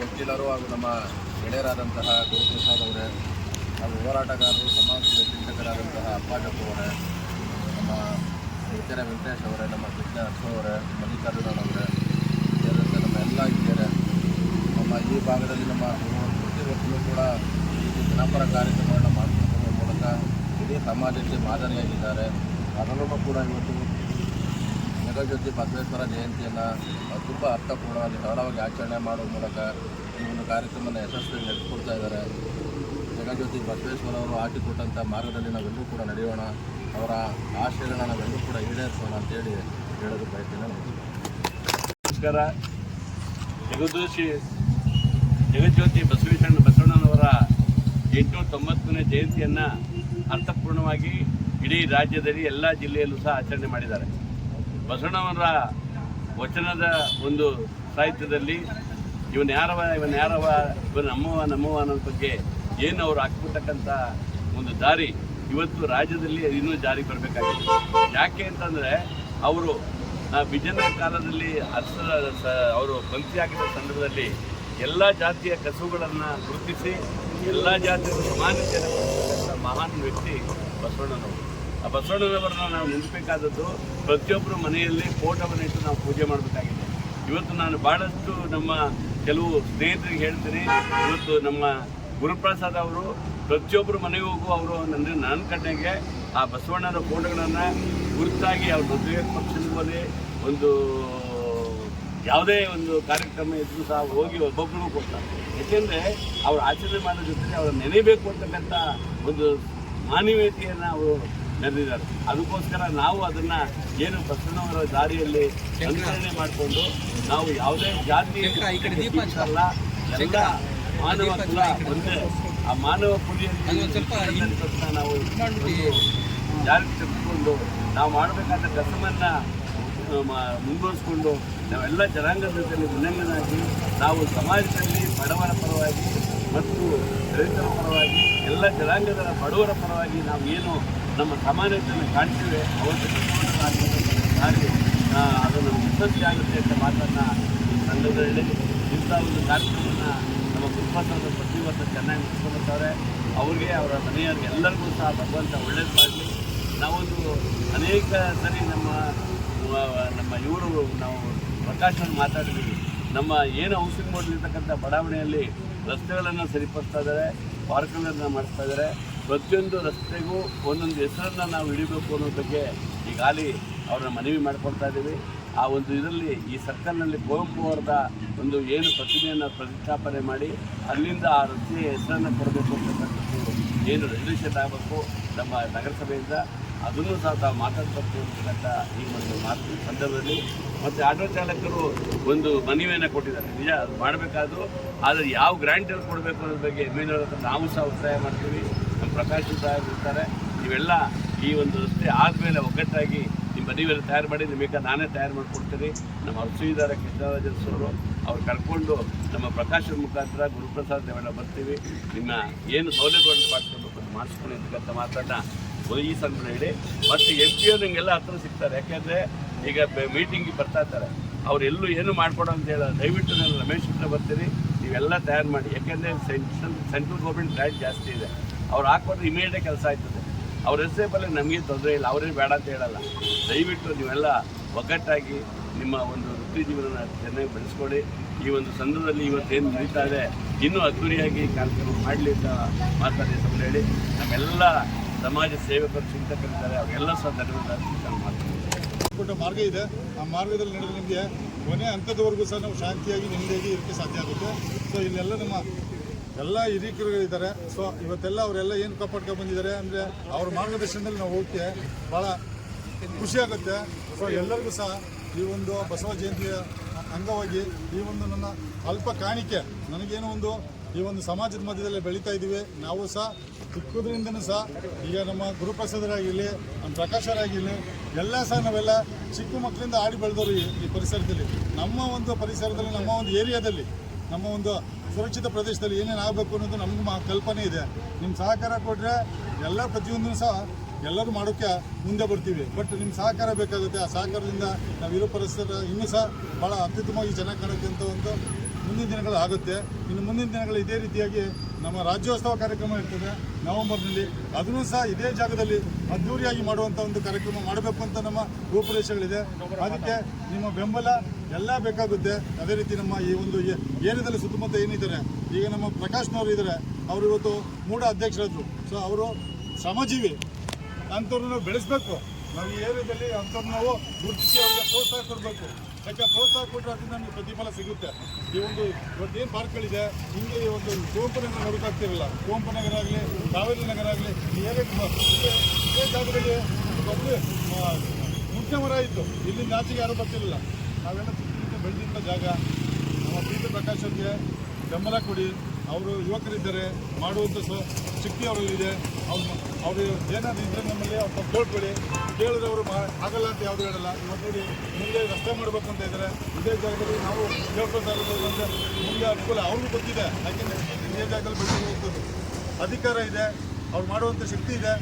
ವಕೀಲರು ಹಾಗೂ ನಮ್ಮ ಗೆಳೆಯರಾದಂತಹ ಗುರುಪ್ರಸಾದ್ ಅವರೇ ಹಾಗೂ ಹೋರಾಟಗಾರರು ಸಮಾಜದ ಚಿಂತಕರಾದಂತಹ ಅಪ್ಪಾಜಪ್ಪ ಅವರೇ, ನಮ್ಮ ಇತರ ವೆಂಕಟೇಶ್ ಅವರೇ, ನಮ್ಮ ಕೃಷ್ಣ ಅರ್ಥ ಅವರೇ, ಮಲ್ಲಿಕಾರ್ಜುನ ಅವರೇ ಸೇರಿದಂತೆ ನಮ್ಮ ಎಲ್ಲ ಹಿರಿಯರೇ, ನಮ್ಮ ಈ ಭಾಗದಲ್ಲಿ ನಮ್ಮ ಪ್ರತಿ ವರ್ಷವೂ ಕೂಡ ಈ ಜನಪರ ಕಾರ್ಯಕ್ರಮಗಳನ್ನು ಮಾಡಿಕೊಳ್ಳುವ ಮೂಲಕ ಇಡೀ ಸಮಾಜಕ್ಕೆ ಮಾದರಿಯಾಗಿದ್ದಾರೆ. ಅದರಲ್ಲೂ ಕೂಡ ಇವತ್ತು ಜಗಜ್ಯೋತಿ ಬಸವೇಶ್ವರ ಜಯಂತಿಯನ್ನು ತುಂಬ ಅರ್ಥಪೂರ್ಣವಾಗಿ ಸರಳವಾಗಿ ಆಚರಣೆ ಮಾಡುವ ಮೂಲಕ ಈ ಒಂದು ಕಾರ್ಯಕ್ರಮವನ್ನು ಯಶಸ್ವಿಯಾಗಿ ನಡೆಸಿಕೊಡ್ತಾ ಇದ್ದಾರೆ. ಜಗಜ್ಯೋತಿ ಬಸವೇಶ್ವರ ಅವರು ಹಾಕಿಕೊಟ್ಟಂಥ ಮಾರ್ಗದಲ್ಲಿ ನಾವೆಲ್ಲರೂ ಕೂಡ ನಡೆಯೋಣ, ಅವರ ಆಶಯಗಳನ್ನ ನಾವೆಲ್ಲರೂ ಕೂಡ ಈಡೇರಿಸೋಣ ಅಂತೇಳಿ ಹೇಳೋದು ಬಯಸ್ತೇನೆ. ನಮಸ್ಕಾರ. ಜಗಜ್ಯೋತಿ ಬಸವಣ್ಣನವರ 890ನೇ ಜಯಂತಿಯನ್ನು ಅರ್ಥಪೂರ್ಣವಾಗಿ ಇಡೀ ರಾಜ್ಯದಲ್ಲಿ ಎಲ್ಲ ಜಿಲ್ಲೆಯಲ್ಲೂ ಸಹ ಆಚರಣೆ ಮಾಡಿದ್ದಾರೆ. ಬಸವಣ್ಣವರ ವಚನದ ಒಂದು ಸಾಹಿತ್ಯದಲ್ಲಿ ಇವನು ಯಾರವ ನಮ್ಮವ ಅನ್ನೋ ಬಗ್ಗೆ ಏನು ಅವರು ಹಾಕ್ಬಿಟ್ಟಕ್ಕಂಥ ಒಂದು ದಾರಿ ಇವತ್ತು ರಾಜ್ಯದಲ್ಲಿ ಇನ್ನೂ ಜಾರಿಗೆ ಬರಬೇಕಾಗಿದೆ. ಯಾಕೆ ಅಂತಂದರೆ ಅವರು ವಿಜಯನಗರ ಕಾಲದಲ್ಲಿ ಅವರು ಪಂಕ್ತಿ ಹಾಕಿದ ಸಂದರ್ಭದಲ್ಲಿ ಎಲ್ಲ ಜಾತಿಯ ಕಸುಗಳನ್ನು ಗುರುತಿಸಿ ಎಲ್ಲ ಜಾತಿಯ ಸಮಾನತೆಯನ್ನು ಕೊಡ್ತಕ್ಕಂಥ ಮಹಾನ್ ವ್ಯಕ್ತಿ ಬಸವಣ್ಣನವರು. ಆ ಬಸವಣ್ಣನವರನ್ನ ನಾವು ನೆನಪಬೇಕಾದದ್ದು ಪ್ರತಿಯೊಬ್ಬರು ಮನೆಯಲ್ಲಿ ಫೋಟೋವನ್ನು ಇಟ್ಟು ನಾವು ಪೂಜೆ ಮಾಡಬೇಕಾಗಿದೆ. ಇವತ್ತು ನಾನು ಭಾಳಷ್ಟು ನಮ್ಮ ಕೆಲವು ಸ್ನೇಹಿತರಿಗೆ ಹೇಳ್ತೀನಿ, ಇವತ್ತು ನಮ್ಮ ಗುರುಪ್ರಸಾದ್ ಅವರು ಪ್ರತಿಯೊಬ್ಬರು ಮನೆಗೆ ಹೋಗು ಅವರು ನನ್ನ ಕಣ್ಣಿಗೆ ಆ ಬಸವಣ್ಣನ ಫೋಟೋಗಳನ್ನು ಗುರುತಾಗಿ ಅವ್ರ ಮದುವೆ ಪಕ್ಷದಲ್ಲಿ ಒಂದು ಯಾವುದೇ ಒಂದು ಕಾರ್ಯಕ್ರಮ ಇದ್ರೂ ಸಹ ಹೋಗಿ ಒಬ್ಬೊಬ್ಬರಿಗೂ ಕೊಡ್ತಾರೆ. ಏಕೆಂದರೆ ಅವ್ರು ಆಚರಣೆ ಮಾಡೋ ಜೊತೆಗೆ ಅವ್ರು ನೆನೆಯಬೇಕು ಅಂತಕ್ಕಂಥ ಒಂದು ಮಾನವೀಯತೆಯನ್ನು ಅವರು ನೆರೆದಿದ್ದಾರೆ. ಅದಕ್ಕೋಸ್ಕರ ನಾವು ಅದನ್ನು ಏನು ಬಸವಣ್ಣವರ ದಾರಿಯಲ್ಲಿ ಅನುಸರಣೆ ಮಾಡಿಕೊಂಡು ನಾವು ಯಾವುದೇ ಜಾತಿ ಅಲ್ಲ, ಎಲ್ಲ ಮಾನವ ಕುಲ ಒಂದೇ. ಆ ಮಾನವ ಕುಲಿಯಲ್ಲಿ ನಾವು ಜಾರಿಗೆ ತೆಗೆದುಕೊಂಡು ನಾವು ಮಾಡಬೇಕಾದ ಕೆಲಸವನ್ನು ಮುಂದುವರಿಸ್ಕೊಂಡು ನಾವೆಲ್ಲ ಜನಾಂಗದ ಜೊತೆಯಲ್ಲಿ ವಿನಂಗನಾಗಿ ನಾವು ಸಮಾಜದಲ್ಲಿ ಬಡವರ ಪರವಾಗಿ ಮತ್ತು ರೈತರ ಪರವಾಗಿ ಎಲ್ಲ ಜನಾಂಗದ ಬಡವರ ಪರವಾಗಿ ನಾವು ಏನು ನಮ್ಮ ಸಮಾನತೆಯನ್ನು ಕಾಣ್ತೀವಿ ಅವತ್ತು ಅದು ನಮಗೆ ಯಶಸ್ವಿಯಾಗುತ್ತೆ ಅಂತ ಮಾತನ್ನು ಈ ಸಂದರ್ಭದಲ್ಲಿ ಇಂಥ ಒಂದು ಕಾರ್ಯಕ್ರಮವನ್ನು ನಮ್ಮ ಗುರುಪ್ರಸಾದ ಪ್ರತಿ ವರ್ಷ ಚೆನ್ನಾಗಿ ನಡೆಸ್ಕೊಂಡ್ಬರ್ತಾರೆ. ಅವ್ರಿಗೆ ಅವರ ಮನೆಯವರಿಗೆ ಎಲ್ಲರಿಗೂ ಸಹ ಭಗವಂತ ಒಳ್ಳೇದು ಮಾಡಲಿ. ನಾವೊಂದು ಅನೇಕ ಸರಿ ನಮ್ಮ ಇವರು ನಾವು ಪ್ರಕಾಶವನ್ನು ಮಾತಾಡಿದ್ದೀವಿ. ನಮ್ಮ ಏನು ಹೌಸಿಂಗ್ ಬೋರ್ಡ್ಲಿರ್ತಕ್ಕಂಥ ಬಡಾವಣೆಯಲ್ಲಿ ರಸ್ತೆಗಳನ್ನು ಸರಿಪಡಿಸ್ತಾ ಇದ್ದಾರೆ, ಪಾರ್ಕ್ಗಳನ್ನು ಮಾಡಿಸ್ತಾ ಇದ್ದಾರೆ. ಪ್ರತಿಯೊಂದು ರಸ್ತೆಗೂ ಒಂದೊಂದು ಹೆಸರನ್ನು ನಾವು ಹಿಡಿಬೇಕು ಅನ್ನೋ ಬಗ್ಗೆ ಈಗಾಗಲೇ ಅವ್ರನ್ನ ಮನವಿ ಮಾಡ್ಕೊಳ್ತಾ ಇದ್ದೀವಿ. ಆ ಒಂದು ಇದರಲ್ಲಿ ಈ ಸರ್ಕಲ್ನಲ್ಲಿ ಕುವೆಂಪು ಅವರದ ಒಂದು ಏನು ಪ್ರತಿಮೆಯನ್ನು ಪ್ರತಿಷ್ಠಾಪನೆ ಮಾಡಿ ಅಲ್ಲಿಂದ ಆ ರಸ್ತೆಯ ಹೆಸರನ್ನು ಕೊಡಬೇಕು ಅಂತಕ್ಕಂಥದ್ದು ಏನು ರೆಸಲ್ಯೂಷನ್ ಆಗಬೇಕು ನಮ್ಮ ನಗರಸಭೆಯಿಂದ, ಅದನ್ನು ಸಹ ತಾವು ಮಾತಾಡಬೇಕು ಅಂತಕ್ಕಂಥ ಈ ಒಂದು ಮಾತು ಸಂದರ್ಭದಲ್ಲಿ. ಮತ್ತು ಆಟೋ ಚಾಲಕರು ಒಂದು ಮನವಿಯನ್ನು ಕೊಟ್ಟಿದ್ದಾರೆ. ನಿಜ ಅದು ಮಾಡಬೇಕಾದ್ರು, ಆದರೆ ಯಾವ ಗ್ರ್ಯಾಂಟಲ್ಲಿ ಕೊಡಬೇಕು ಅನ್ನೋದ್ರ ಬಗ್ಗೆ ನಾವು ಸಹ ಒತ್ತಾಯ ಮಾಡ್ತೀವಿ. ನಮ್ಮ ಪ್ರಕಾಶ್ ಸಾಹೇಬ್ ಇರ್ತಾರೆ, ನೀವೆಲ್ಲ ಈ ಒಂದು ರಸ್ತೆ ಆದಮೇಲೆ ಒಗ್ಗಟ್ಟಾಗಿ ನಿಮ್ಮ ಮನವಿಯಲ್ಲಿ ತಯಾರು ಮಾಡಿ, ನಿಮಗೆ ನಾನೇ ತಯಾರು ಮಾಡಿಕೊಡ್ತೀನಿ. ನಮ್ಮ ಅರ್ಸುವಿದ್ದಾರೆ ಕೃಷ್ಣರಾಜರು ಅವ್ರು ಕರ್ಕೊಂಡು ನಮ್ಮ ಪ್ರಕಾಶನ ಮುಖಾಂತರ ಗುರುಪ್ರಸಾದ್ ನಾವೆಲ್ಲ ಬರ್ತೀವಿ. ನಿಮ್ಮ ಏನು ಸೌಲಭ್ಯಗಳನ್ನು ಮಾಡಿಸ್ಕೊಳ್ಬೇಕು ಅಂತ ಮಾಡಿಸ್ಕೊಳ್ಳಿ ಅಂತಕ್ಕಂಥ ಮಾತನ್ನು ಈ ಸಂದರ್ಭ ಹೇಳಿ. ಮತ್ತು MP ಅವರು ನಿಮಗೆಲ್ಲ ಹತ್ರ ಸಿಗ್ತಾರೆ. ಯಾಕೆಂದರೆ ಈಗ ಮೀಟಿಂಗಿಗೆ ಬರ್ತಾ ಇರ್ತಾರೆ, ಅವ್ರು ಎಲ್ಲೂ ಏನು ಮಾಡ್ಕೊಡೋ ಅಂತ ಹೇಳೋದು. ದಯವಿಟ್ಟು ನಾನು ರಮೇಶ್ ಹತ್ರ ಬರ್ತೀನಿ, ನೀವೆಲ್ಲ ತಯಾರು ಮಾಡಿ. ಯಾಕೆಂದರೆ ಸೆಂಟ್ರಲ್ ಗೌರ್ಮೆಂಟ್ ಗ್ರ್ಯಾಂಟ್ ಜಾಸ್ತಿ ಇದೆ. ಅವ್ರು ಹಾಕ್ಕೊಟ್ರೆ ಇಮಿಡಿಯೇಟಾಗಿ ಕೆಲಸ ಆಯ್ತದೆ. ಅವ್ರ ಹೆಸರೇ ಬಲ್ಲ ನಮಗೇನು ತೊಂದರೆ ಇಲ್ಲ, ಅವರೇ ಬೇಡ ಅಂತ ಹೇಳಲ್ಲ. ದಯವಿಟ್ಟು ನೀವೆಲ್ಲ ಒಗ್ಗಟ್ಟಾಗಿ ನಿಮ್ಮ ಒಂದು ವೃತ್ತಿ ಜೀವನ ಚೆನ್ನಾಗಿ ಬೆಳೆಸ್ಕೊಳ್ಳಿ. ಈ ಒಂದು ಸಂದರ್ಭದಲ್ಲಿ ಇವತ್ತೇನು ನಡೀತಾ ಇದೆ ಇನ್ನೂ ಅದ್ದೂರಿಯಾಗಿ ಕಾರ್ಯಕ್ರಮ ಮಾಡಲಿ ಅಂತ ಮಾತಾಡಿ ಅಂತ ಹೇಳಿ ನಮ್ಮೆಲ್ಲ ಸಮಾಜ ಸೇವಕರು ಚಿಂತಕರಿದ್ದಾರೆ, ಅವರೆಲ್ಲ ಸಹ ಧನ್ಯವಾದ ಮಾಡ್ತೀವಿ. ಮಾರ್ಗ ಇದೆ, ಆ ಮಾರ್ಗದಲ್ಲಿ ನಡೆದು ನಿಮಗೆ ಕೊನೆ ಹಂತದವರೆಗೂ ಸಹ ನಾವು ಶಾಂತಿಯಾಗಿ ನೆಮ್ಮದಿಯಾಗಿ ಇರೋಕ್ಕೆ ಸಾಧ್ಯ ಆಗುತ್ತೆ. ಸೊ ಇಲ್ಲೆಲ್ಲ ನಮ್ಮ ಎಲ್ಲ ಹಿರಿಕರುಗಳಿದ್ದಾರೆ. ಸೊ ಇವತ್ತೆಲ್ಲ ಅವರೆಲ್ಲ ಏನು ಕಾಪಾಡ್ಕೊಂಡು ಬಂದಿದ್ದಾರೆ ಅಂದರೆ ಅವ್ರ ಮಾರ್ಗದರ್ಶನದಲ್ಲಿ ನಾವು ಹೋಗ್ತೀವಿ, ಭಾಳ ಖುಷಿಯಾಗುತ್ತೆ. ಸೊ ಎಲ್ಲರಿಗೂ ಸಹ ಈ ಒಂದು ಬಸವ ಜಯಂತಿಯ ಅಂಗವಾಗಿ ಈ ಒಂದು ನನ್ನ ಅಲ್ಪ ಕಾಣಿಕೆ, ನನಗೇನೋ ಒಂದು ಈ ಒಂದು ಸಮಾಜದ ಮಧ್ಯದಲ್ಲಿ ಬೆಳೀತಾ ಇದ್ದೀವಿ. ನಾವು ಸಹ ಚಿಕ್ಕದ್ರಿಂದನೂ ಸಹ ಈಗ ನಮ್ಮ ಗುರುಪ್ರಸಾದರಾಗಿರಲಿ, ನಮ್ಮ ಪ್ರಕಾಶರಾಗಿರಲಿ, ಎಲ್ಲ ಸಹ ನಾವೆಲ್ಲ ಚಿಕ್ಕ ಮಕ್ಕಳಿಂದ ಆಡಿ ಬೆಳೆದವರು ಈ ಪರಿಸರದಲ್ಲಿ. ನಮ್ಮ ಒಂದು ಪರಿಸರದಲ್ಲಿ, ನಮ್ಮ ಒಂದು ಏರಿಯಾದಲ್ಲಿ ನಮ್ಮ ಒಂದು ಸುರಕ್ಷಿತ ಪ್ರದೇಶದಲ್ಲಿ ಏನೇನು ಆಗಬೇಕು ಅನ್ನೋದು ನಮಗೂ ಕಲ್ಪನೆ ಇದೆ. ನಿಮ್ಮ ಸಹಕಾರ ಕೊಟ್ಟರೆ ಎಲ್ಲ ಪ್ರತಿಯೊಂದೂ ಸಹ ಎಲ್ಲರೂ ಮಾಡೋಕ್ಕೆ ಮುಂದೆ ಬರ್ತೀವಿ. ಬಟ್ ನಿಮ್ಮ ಸಹಕಾರ ಬೇಕಾಗುತ್ತೆ. ಆ ಸಹಕಾರದಿಂದ ನಾವಿರೋ ಪರಿಸರ ಇನ್ನೂ ಸಹ ಭಾಳ ಅತ್ಯುತ್ತಮವಾಗಿ ಚೆನ್ನಾಗಿ ಕಾಣುತ್ತೆ ಅಂತ ಒಂದು ಮುಂದಿನ ದಿನಗಳು ಆಗುತ್ತೆ. ಇನ್ನು ಮುಂದಿನ ದಿನಗಳು ಇದೇ ರೀತಿಯಾಗಿ ನಮ್ಮ ರಾಜ್ಯೋತ್ಸವ ಕಾರ್ಯಕ್ರಮ ಇರ್ತದೆ ನವೆಂಬರ್ನಲ್ಲಿ. ಅದನ್ನು ಸಹ ಇದೇ ಜಾಗದಲ್ಲಿ ಅದ್ದೂರಿಯಾಗಿ ಮಾಡುವಂಥ ಒಂದು ಕಾರ್ಯಕ್ರಮ ಮಾಡಬೇಕು ಅಂತ ನಮ್ಮ ರೂಪುರೇಷೆಗಳಿದೆ. ಅದಕ್ಕೆ ನಿಮ್ಮ ಬೆಂಬಲ ಎಲ್ಲ ಬೇಕಾಗುತ್ತೆ. ಅದೇ ರೀತಿ ನಮ್ಮ ಈ ಒಂದು ಏರಿಯಾದಲ್ಲಿ ಸುತ್ತಮುತ್ತ ಏನಿದ್ದಾರೆ, ಈಗ ನಮ್ಮ ಪ್ರಕಾಶ್ನವರು ಇದ್ದಾರೆ, ಅವರು ಇವತ್ತು ಮೂಡ ಅಧ್ಯಕ್ಷರಾದರು. ಸೊ ಅವರು ಶ್ರಮಜೀವಿ, ಅಂಥವ್ರನ್ನ ನಾವು ಬೆಳೆಸಬೇಕು. ನಾವು ಈ ಏರಿಯಾದಲ್ಲಿ ಅಂಥವ್ರು ನಾವು ಗುರುತಿಸಿ ಅವ್ರಿಗೆ ಪ್ರೋತ್ಸಾಹ ಕೊಡಬೇಕು. ಯಾಕೆ ಪ್ರೋತ್ಸಾಹ ಕೊಟ್ಟರೆ ಅದರಿಂದ ನಮಗೆ ಪ್ರತಿಫಲ ಸಿಗುತ್ತೆ. ಈ ಒಂದು ಇವತ್ತೇನು ಪಾರ್ಕ್ಗಳಿದೆ, ಹಿಂಗೆ ಈ ಒಂದು ಕುವೆಂಪು ನಗರ ನೋಡೋಕ್ಕಾಗ್ತಿರಲ್ಲ. ಕುವೆಂಪು ನಗರ ಆಗಲಿ, ಕಾವೇರಿ ನಗರ ಆಗಲಿ, ಈ ಏರಿಯಾ ಇದೇ ಜಾಗದಲ್ಲಿ ಮೊದಲು ಮುಖ್ಯ ಮರ ಇತ್ತು. ಇಲ್ಲಿಂದ ಆಚೆಗೆ ಯಾರೂ ಬರ್ತಿರಲಿಲ್ಲ. ನಾವೆಲ್ಲ ಚಿಕ್ಕ ಬೆಳೆದಿದ್ದ ಜಾಗ. ನಮ್ಮ ಪ್ರೀತಿ ಪ್ರಕಾಶ್ ಅವ್ರಿಗೆ ಬೆಂಬಲ ಕೊಡಿ. ಅವರು ಯುವಕರಿದ್ದಾರೆ, ಮಾಡುವಂಥ ಶಕ್ತಿ ಅವರಿಗಿದೆ. ಅವರು ಏನಾದರೂ ಇದ್ದರೆ ನಮ್ಮಲ್ಲಿ ಅವ್ರು ಕೇಳ್ಕೊಳ್ಳಿ. ಕೇಳಿದ್ರೆ ಅವರು ಆಗಲ್ಲ ಅಂತ ಯಾವುದು ಹೇಳಲ್ಲ. ಇವತ್ತು ನೋಡಿ ಮುಂದೆ ರಸ್ತೆ ಮಾಡಬೇಕು ಅಂತ ಇದ್ದಾರೆ. ಇದೇ ಜಾಗದಲ್ಲಿ ನಾವು ಕೇಳ್ಕೊತಾ ಇರೋದು ಅಂದರೆ ಮುಂದೆ ಅನುಕೂಲ ಅವ್ರಿಗೂ ಗೊತ್ತಿದೆ. ಯಾಕೆಂದರೆ ಇದೇ ಜಾಗದಲ್ಲಿ ಬೆಳೆದು ಹೋಗ್ತದೆ, ಅಧಿಕಾರ ಇದೆ, ಅವ್ರು ಮಾಡುವಂಥ ಶಕ್ತಿ ಇದೆ.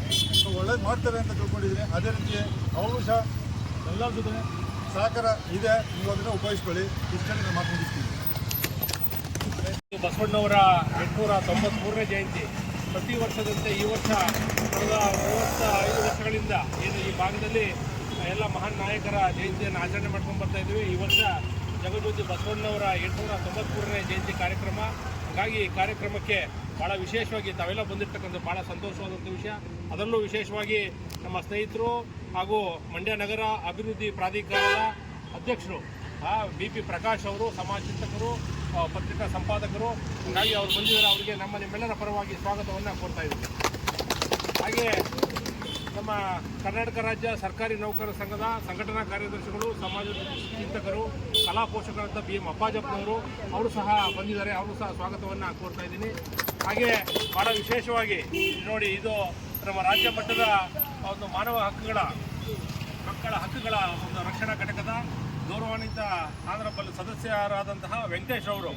ಸೊ ಒಳ್ಳೇದು ಮಾಡ್ತಾರೆ ಅಂತ ತಿಳ್ಕೊಂಡಿದ್ದೀನಿ. ಅದೇ ರೀತಿ ಅವರು ಸಹ ಎಲ್ಲರ ಜೊತೆ ಸಹಕಾರ ಇದೆ. ನೀವು ಅದನ್ನು ಉಪಯೋಗಿಸ್ಕೊಳ್ಳಿ. ಇಷ್ಟನ್ನು ನಾನು ಮಾತು ಮುಗಿಸ್ತೀನಿ. ಬಸವಣ್ಣವರ 893ನೇ ಜಯಂತಿ ಪ್ರತಿ ವರ್ಷದಂತೆ ಈ ವರ್ಷ ಕಳೆದ 35 ವರ್ಷಗಳಿಂದ ಏನು ಈ ಭಾಗದಲ್ಲಿ ಎಲ್ಲ ಮಹಾನ್ ನಾಯಕರ ಜಯಂತಿಯನ್ನು ಆಚರಣೆ ಮಾಡ್ಕೊಂಡು ಬರ್ತಾ ಇದ್ದೀವಿ. ಈ ವರ್ಷ ಜಗಜ್ಯೋತಿ ಬಸವಣ್ಣವರ 893ನೇ ಜಯಂತಿ ಕಾರ್ಯಕ್ರಮ. ಹಾಗಾಗಿ ಈ ಕಾರ್ಯಕ್ರಮಕ್ಕೆ ಭಾಳ ವಿಶೇಷವಾಗಿ ತಾವೆಲ್ಲ ಬಂದಿರ್ತಕ್ಕಂಥ ಭಾಳ ಸಂತೋಷವಾದಂಥ ವಿಷಯ. ಅದರಲ್ಲೂ ವಿಶೇಷವಾಗಿ ನಮ್ಮ ಸ್ನೇಹಿತರು ಹಾಗೂ ಮಂಡ್ಯ ನಗರ ಅಭಿವೃದ್ಧಿ ಪ್ರಾಧಿಕಾರದ ಅಧ್ಯಕ್ಷರು BP ಪ್ರಕಾಶ್ ಅವರು, ಸಮಾಜ ಚಿಂತಕರು, ಪತ್ರಿಕಾ ಸಂಪಾದಕರು. ಹಾಗಾಗಿ ಅವರು ಬಂದಿದ್ದಾರೆ. ಅವರಿಗೆ ನಿಮ್ಮೆಲ್ಲರ ಪರವಾಗಿ ಸ್ವಾಗತವನ್ನು ಕೋರ್ತಾ ಇದ್ದೀವಿ. ಹಾಗೆ ನಮ್ಮ ಕರ್ನಾಟಕ ರಾಜ್ಯ ಸರ್ಕಾರಿ ನೌಕರರ ಸಂಘದ ಸಂಘಟನಾ ಕಾರ್ಯದರ್ಶಿಗಳು, ಸಮಾಜ ಚಿಂತಕರು, ಕಲಾ ಪೋಷಕರಂತ BM ಅಪ್ಪಾಜಪ್ಪನವರು ಅವರು ಸಹ ಬಂದಿದ್ದಾರೆ. ಅವರು ಸಹ ಸ್ವಾಗತವನ್ನು ಕೋರ್ತಾ ಇದ್ದೀನಿ. ಹಾಗೆ ಭಾಳ ವಿಶೇಷವಾಗಿ ನೋಡಿ, ಇದು ನಮ್ಮ ರಾಜ್ಯ ಮಟ್ಟದ ಒಂದು ಮಾನವ ಮಕ್ಕಳ ಹಕ್ಕುಗಳ ಒಂದು ರಕ್ಷಣಾ ಘಟಕದ ಗೌರವಾನ್ವಿತ ಆನರಬಲ್ ಸದಸ್ಯರಾದಂತಹ ವೆಂಕಟೇಶ್ ಅವರು,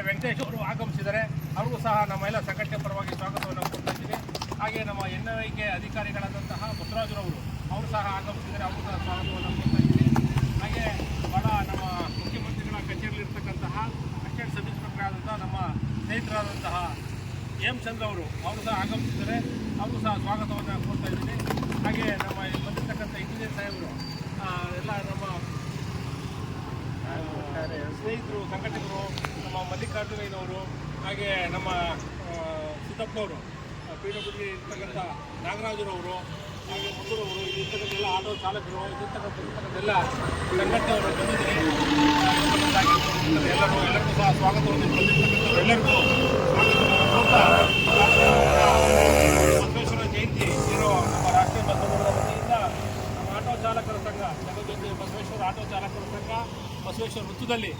ವೆಂಕಟೇಶ್ ಅವರು ಆಗಮಿಸಿದ್ದಾರೆ. ಅವ್ರಿಗೂ ಸಹ ನಮ್ಮ ಎಲ್ಲ ಸಂಘಟನೆ ಪರವಾಗಿ ಸ್ವಾಗತವನ್ನು ಕೊಡ್ತಾ ಇದ್ದೀವಿ. ಹಾಗೆ ನಮ್ಮ NIK ಅಧಿಕಾರಿಗಳಾದಂತಹ ಬಸವರಾಜರವರು ಅವರು ಸಹ ಆಗಮಿಸಿದ್ದಾರೆ. ಅವರು ಸಹ ಸ್ವಾಗತವನ್ನು ಕೊಡ್ತಾ ಇದ್ದೀವಿ. ಹಾಗೆ ಭಾಳ ನಮ್ಮ ಮುಖ್ಯಮಂತ್ರಿಗಳ ಕಚೇರಿಯಲ್ಲಿರ್ತಕ್ಕಂತಹ ಅಸಿಸ್ಟೆಂಟ್ ಸಬ್ ಇನ್ಸ್ಪೆಕ್ಟರ್ ಆದಂತಹ ನಮ್ಮ ಸ್ನೇಹಿತರಾದಂತಹ M ಚಂದ್ರ ಅವರು ಸಹ ಆಗಮಿಸಿದ್ದಾರೆ. ಅವರು ಸಹ ಸ್ವಾಗತವನ್ನು ಕೊಡ್ತಾ ಇದ್ದೀನಿ. ಹಾಗೆ ನಮ್ಮ ಬಂದಿರತಕ್ಕಂಥ ಇಂಜಿನಿಯರ್ ಸಾಹೇಬರು ಎಲ್ಲ ನಮ್ಮ ಸ್ನೇಹಿತರು, ಸಂಘಟಕರು, ನಮ್ಮ ಮಲ್ಲಿಕಾರ್ಜುನಯ್ಯನವರು, ಹಾಗೆ ನಮ್ಮ ಸಿದ್ದಪ್ಪನವರು, PWD ಇರ್ತಕ್ಕಂಥ ನಾಗರಾಜರವರು, ಹಾಗೆ ಮುತ್ತೂರವರು, ಇರ್ತಕ್ಕಂಥ ಎಲ್ಲ ಆಟೋ ಚಾಲಕರು, ಇರ್ತಕ್ಕಂಥೆಲ್ಲ ಸಂಘಟನೆಯವರು ಬಂದಿದ್ದಾರೆ. ಎಲ್ಲರಿಗೂ ಸಹ ಸ್ವಾಗತವನ್ನು ಬಂದಿರ್ತಕ್ಕಂಥವ್ರು ಎಲ್ಲರಿಗೂ ಬಸವೇಶ್ವರ ಜಯಂತಿ ಇರೋ ನಮ್ಮ ರಾಷ್ಟ್ರೀಯ ಬಸವಣ್ಣವರ ವತಿಯಿಂದ ನಮ್ಮ ಆಟೋ ಚಾಲಕರ ಸಂಘ, ಜಗಜ್ಯೋತಿ ಬಸವೇಶ್ವರ ಆಟೋ ಚಾಲಕರ ಸಂಘ ಬಸವೇಶ್ವರ ವೃತ್ತದಲ್ಲಿ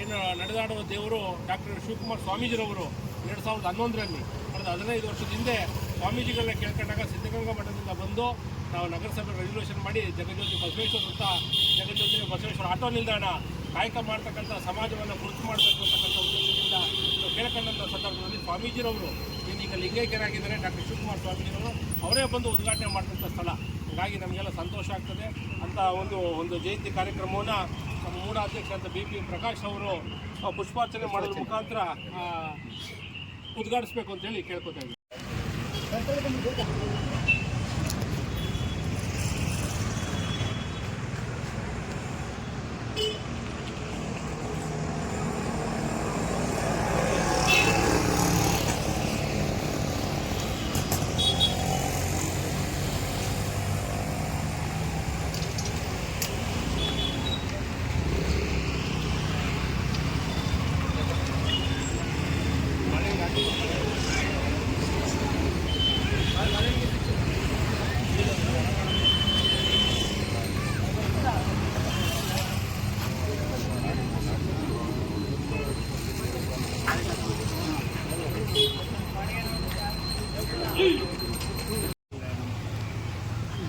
ಏನು ನಡೆದಾಡುವ ದೇವರು ಡಾಕ್ಟರ್ ಶಿವಕುಮಾರ ಸ್ವಾಮೀಜಿರವರು 2011ರಲ್ಲಿ ಕಳೆದ 15 ವರ್ಷದ ಹಿಂದೆ ಸ್ವಾಮೀಜಿಗಳನ್ನ ಕೇಳ್ಕೊಂಡಾಗ ಸಿದ್ಧಗಂಗಾ ಮಠದಿಂದ ಬಂದು ನಾವು ನಗರಸಭೆ ರೆಸಲ್ಯೂಷನ್ ಮಾಡಿ ಜಗಜ್ಯೋತಿ ಬಸವೇಶ್ವರ ವೃತ್ತ, ಜಗಜ್ಯೋತಿ ಬಸವೇಶ್ವರ ಆಟೋ ನಿಲ್ದಾಣ ಕಾಯಕ ಮಾಡ್ತಕ್ಕಂಥ ಸಮಾಜವನ್ನು ಗುರುತು ಮಾಡಬೇಕು ಅಂತಕ್ಕಂಥ ಉದ್ದೇಶದಿಂದ ಕೇಳ್ಕೊಂಡಂಥ ಸಂದರ್ಭದಲ್ಲಿ ಸ್ವಾಮೀಜಿರವರು ಏನೀಗ ಲಿಂಗೈಕ್ಯರಾಗಿದ್ದಾರೆ, ಡಾಕ್ಟರ್ ಶಿವಕುಮಾರ ಸ್ವಾಮೀಜಿರವರು ಅವರೇ ಬಂದು ಉದ್ಘಾಟನೆ ಮಾಡಿದಂಥ ಸ್ಥಳ. ಹಾಗಾಗಿ ನಮಗೆಲ್ಲ ಸಂತೋಷ ಆಗ್ತದೆ ಅಂತ ಒಂದು ಜಯಂತಿ ಕಾರ್ಯಕ್ರಮವನ್ನು ನಮ್ಮ ಮೂಡ ಅಧ್ಯಕ್ಷರಾದ BP ಪ್ರಕಾಶ್ ಅವರು ಪುಷ್ಪಾರ್ಚನೆ ಮಾಡೋದ್ರ ಮುಖಾಂತರ ಉದ್ಘಾಟಿಸಬೇಕು ಅಂತೇಳಿ ಕೇಳ್ಕೊತಾ ಇದ್ದೀವಿ.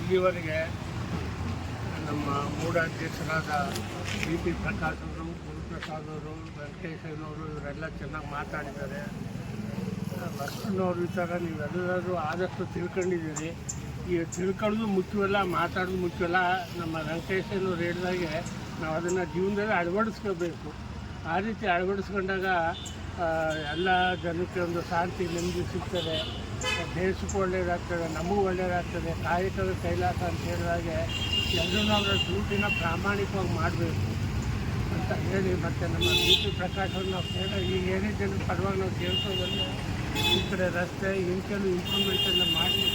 ಇಲ್ಲಿವರೆಗೆ ನಮ್ಮ ಮೂಡ ಅಧ್ಯಕ್ಷರಾದ BP ಪ್ರಕಾಶ್ ಅವರು, ಗುರುಪ್ರಸಾದ್ ಪ್ರಸಾದ್ ಅವರು, ವೆಂಕಟೇಶನವರು ಇವರೆಲ್ಲ ಚೆನ್ನಾಗಿ ಮಾತಾಡಿದ್ದಾರೆ. ಲಕ್ಷ್ಮಣವ್ರ ವಿಚಾರ ನೀವೆಲ್ಲರೂ ಆದಷ್ಟು ತಿಳ್ಕೊಂಡಿದ್ದೀರಿ. ಈ ತಿಳ್ಕೊಳ್ಳೋದು ಮುಖ್ಯವಲ್ಲ, ಮಾತಾಡೋದು ಮುಖ್ಯವಲ್ಲ. ನಮ್ಮ ವೆಂಕಟೇಶನವ್ರು ಹೇಳಿದಾಗೆ ನಾವು ಅದನ್ನು ಜೀವನದಲ್ಲಿ ಅಳವಡಿಸ್ಕೋಬೇಕು. ಆ ರೀತಿ ಅಳವಡಿಸ್ಕೊಂಡಾಗ ಎಲ್ಲ ಜನಕ್ಕೆ ಒಂದು ಶಾಂತಿ ನೆಮ್ಮದಿ ಸಿಗ್ತದೆ, ದೇಶಕ್ಕೂ ಒಳ್ಳೆಯದಾಗ್ತದೆ, ನಮಗೂ ಒಳ್ಳೆಯದಾಗ್ತದೆ. ಕಾಯಕವೇ ಕೈಲಾಸ ಅಂತ ಹೇಳಿದಾಗೆ ಎಲ್ಲರೂ ಅವರ ಡ್ಯೂಟಿನ ಪ್ರಾಮಾಣಿಕವಾಗಿ ಮಾಡಬೇಕು ಅಂತ ಹೇಳಿ, ಮತ್ತು ನಮ್ಮ ಬಿ ಪ್ರಕಾಶವನ್ನು ನಾವು ಈಗ ಏನೇ ಜನರ ಪರವಾಗಿ ನಾವು ಕೇಳ್ಕೊಳ್ಳೋದನ್ನು ಈ ಕಡೆ ರಸ್ತೆ ಕೆಲವು ಇಂಪ್ರೂವ್ಮೆಂಟನ್ನು ಮಾಡಿ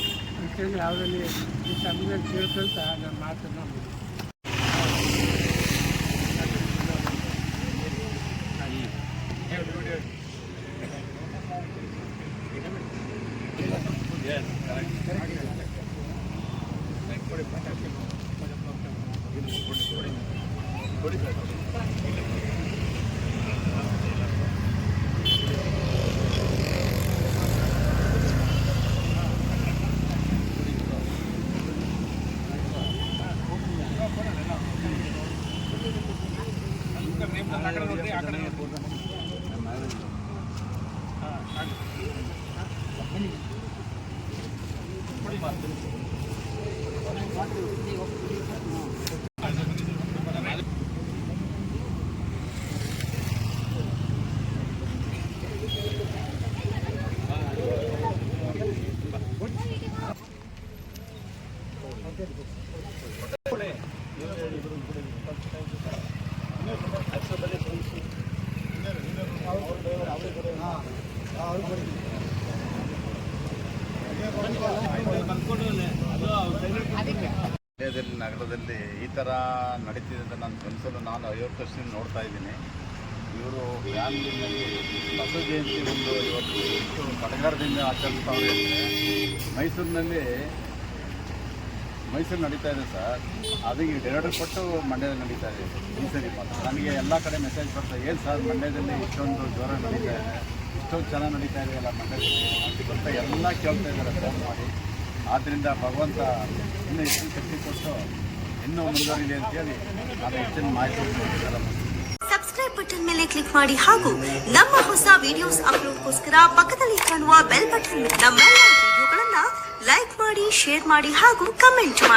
ಅಂತೇಳಿ ಯಾವುದಲ್ಲಿ ಈ ಸಮಯದಲ್ಲಿ ಕೇಳ್ಕೊಳ್ತಾ ನನ್ನ ಮಾತನ್ನು ನಗರದಲ್ಲಿ ಈ ಥರ ನಡೀತಿದೆ ಅಂತ ನಾನು ಕನಸಲು ನಾನು 50 ವರ್ಷದಿಂದ ನೋಡ್ತಾ ಇದ್ದೀನಿ. ಇವರು ಫ್ಯಾಮಿಲಿನಲ್ಲಿ ಬಸವ ಜಯಂತಿ ಒಂದು ಇವತ್ತು ಎಷ್ಟು ಸಡಗರದಿಂದ ಆಚರಿಸ್ತಾವ್ರೆ ಅಂದರೆ ಮೈಸೂರು ನಡೀತಾ ಇದೆ ಸರ್. ಅದಕ್ಕೆ ಡೈರೆಕ್ಟರ್ ಕೊಟ್ಟು ಮಂಡ್ಯದಲ್ಲಿ ನಡೀತಾ ಇದೆ ಈ ಸರಿ ಮಾತ್ರ. ನನಗೆ ಎಲ್ಲ ಕಡೆ ಮೆಸೇಜ್ ಬರ್ತಾರೆ, ಏನು ಸರ್ ಮಂಡ್ಯದಲ್ಲಿ ಇಷ್ಟೊಂದು ಜೋರ ನಡೀತಾ ಇದೆ, ಇಷ್ಟೊಂದು ಚೆನ್ನಾಗಿ ನಡೀತಾ ಇದೆ ಎಲ್ಲ ಮಂಡ್ಯದಲ್ಲಿ ಅಂತ ಎಲ್ಲ ಕೇಳ್ತಾ ಇದ್ದಾರೆ ಫೋನ್ ಮಾಡಿ. ಆದ್ದರಿಂದ ಭಗವಂತ ಇನ್ನೂ ಹೆಚ್ಚಿನ ಶಕ್ತಿ ಕೊಟ್ಟು ಇನ್ನೂ ಮುಂದುವರಿಲಿ ಅಂತೇಳಿ ನಾನು ಹೆಚ್ಚಿನ ಮಾಹಿತಿ ಸಬ್ಸ್ಕ್ರೈಬ್ ಬಟನ್ ಮೇಲೆ ಕ್ಲಿಕ್ ಮಾಡಿ ಹಾಗೂ ನಮ್ಮ ಹೊಸ ವಿಡಿಯೋಸ್ ಅಪ್ಲೋಡ್ಗೋಸ್ಕರ ಪಕ್ಕದಲ್ಲಿ ಕಾಣುವ ಬೆಲ್ ಬಟನ್ ನಮ್ಮೆಲ್ಲ ವಿಡಿಯೋಗಳನ್ನ ಲೈಕ್ ಮಾಡಿ, ಶೇರ್ ಮಾಡಿ ಹಾಗೂ ಕಮೆಂಟ್ ಮಾಡಿ.